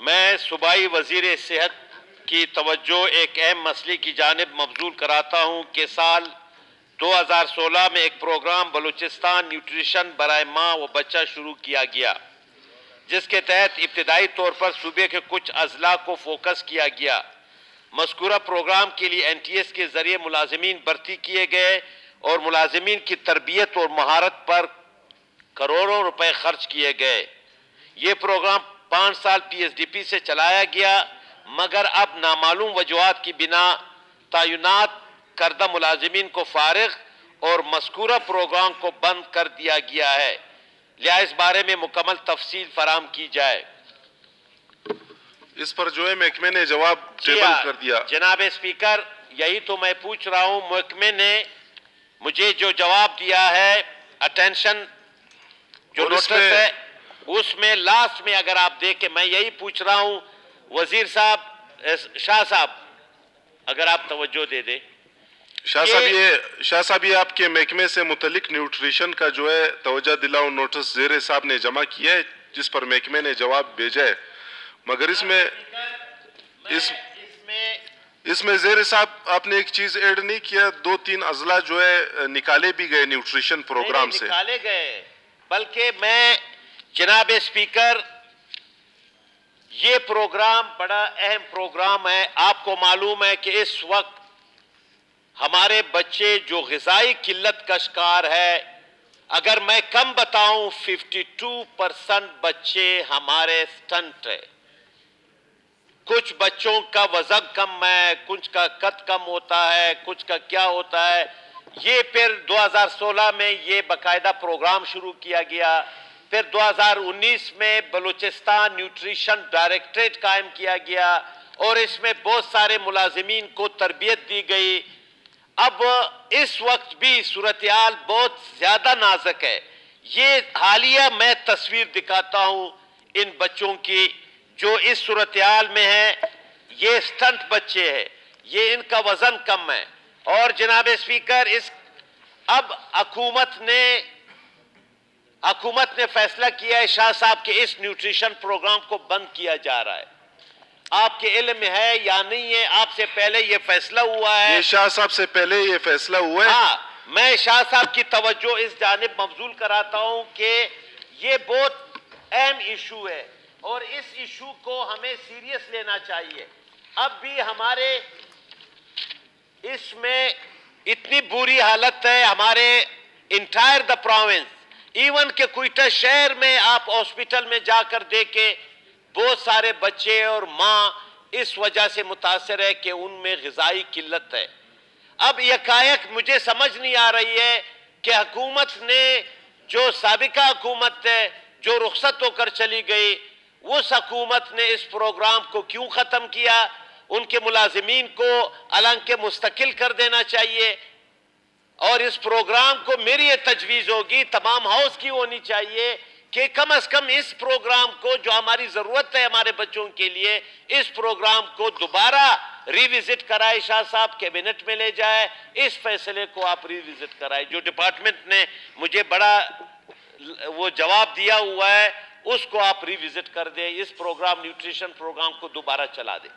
میں صوبائی وزیر صحت کی توجہ ایک اہم مسئلے کی جانب مبذول کراتا ہوں کہ سال 2016 میں ایک پروگرام بلوچستان نیوٹریشن برائے ماں و بچہ شروع کیا گیا، جس کے تحت ابتدائی طور پر صوبے کے کچھ اضلاع کو فوکس کیا گیا۔ مذکورہ پروگرام کے لیے NTS کے ذریعے ملازمین بھرتی کیے گئے اور ملازمین کی تربیت اور مہارت پر کروڑوں روپے خرچ کیے گئے۔ یہ پروگرام 5 سال PSDP سے چلایا گیا، مگر اب نامعلوم وجوہات کی بنا تعینات کردہ ملازمین کو فارغ اور مذکورہ پروگرام کو بند کر دیا گیا ہے، لہذا اس بارے میں مکمل تفصیل فراہم کی جائے۔ اس پر جو ہے محکمے نے جواب ٹیبل کر دیا۔ جناب اسپیکر، یہی تو میں پوچھ رہا ہوں، محکمے نے مجھے جو جواب دیا ہے اٹینشن جو نوٹس ہے، اس میں لاسٹ میں اگر آپ دیکھیں، میں یہی پوچھ رہا ہوں وزیر صاحب، شاہ صاحب اگر آپ توجہ دے دیں۔ شاہ صاحب یہ آپ کے محکمے سے متعلق نیوٹریشن کا جو ہے توجہ دلاؤ نوٹس زیر صاحب نے جمع کیا ہے، جس پر محکمے نے جواب بھیجا ہے، مگر اس میں زیر صاحب آپ نے ایک چیز ایڈ نہیں کیا، 2-3 اضلاع جو ہے نکالے بھی گئے نیوٹریشن پروگرام سے۔ نکالے گئے، بلکہ میں جناب اسپیکر، یہ پروگرام بڑا اہم پروگرام ہے۔ آپ کو معلوم ہے کہ اس وقت ہمارے بچے جو غذائی قلت کا شکار ہے، اگر میں کم بتاؤں 52% بچے ہمارے سٹنٹ ہے۔ کچھ بچوں کا وزن کم ہے، کچھ کا قد کم ہوتا ہے، کچھ کا کیا ہوتا ہے۔ یہ پھر 2016 میں یہ باقاعدہ پروگرام شروع کیا گیا، پھر 2019 میں بلوچستان نیوٹریشن ڈائریکٹریٹ قائم کیا گیا اور اس میں بہت سارے ملازمین کو تربیت دی گئی۔ اب اس وقت بھی صورتحال بہت زیادہ نازک ہے۔ یہ حالیہ میں تصویر دکھاتا ہوں ان بچوں کی جو اس صورتحال میں ہیں، یہ سٹنٹ بچے ہیں، یہ ان کا وزن کم ہے۔ اور جناب اسپیکر، اب حکومت نے فیصلہ کیا ہے شاہ صاحب کہ اس نیوٹریشن پروگرام کو بند کیا جا رہا ہے۔ آپ کے علم میں ہے یا نہیں ہے؟ آپ سے پہلے یہ فیصلہ ہوا ہے؟ یہ شاہ صاحب سے پہلے یہ فیصلہ ہوا ہے؟ ہاں، میں شاہ صاحب کی توجہ اس جانب مبذول کراتا ہوں کہ یہ بہت اہم ایشو ہے اور اس ایشو کو ہمیں سیریس لینا چاہیے۔ اب بھی ہمارے اس میں اتنی بری حالت ہے، ہمارے انٹائر دا پروونس، ایون کہ کوئٹہ شہر میں آپ ہاسپٹل میں جا کر دیکھیں، بہت سارے بچے اور ماں اس وجہ سے متاثر ہے کہ ان میں غذائی قلت ہے۔ اب یکایک مجھے سمجھ نہیں آ رہی ہے کہ حکومت نے جو سابقہ حکومت ہے جو رخصت ہو کر چلی گئی، اس حکومت نے اس پروگرام کو کیوں ختم کیا؟ ان کے ملازمین کو حالانکہ مستقل کر دینا چاہیے، اور اس پروگرام کو میری یہ تجویز ہوگی تمام ہاؤس کی ہونی چاہیے کہ کم از کم اس پروگرام کو جو ہماری ضرورت ہے ہمارے بچوں کے لیے، اس پروگرام کو دوبارہ ریویزٹ کرائے، شاہ صاحب کیبنٹ میں لے جائے، اس فیصلے کو آپ ریویزٹ کرائے۔ جو ڈپارٹمنٹ نے مجھے بڑا وہ جواب دیا ہوا ہے، اس کو آپ ریویزٹ کر دیں، اس پروگرام نیوٹریشن پروگرام کو دوبارہ چلا دیں۔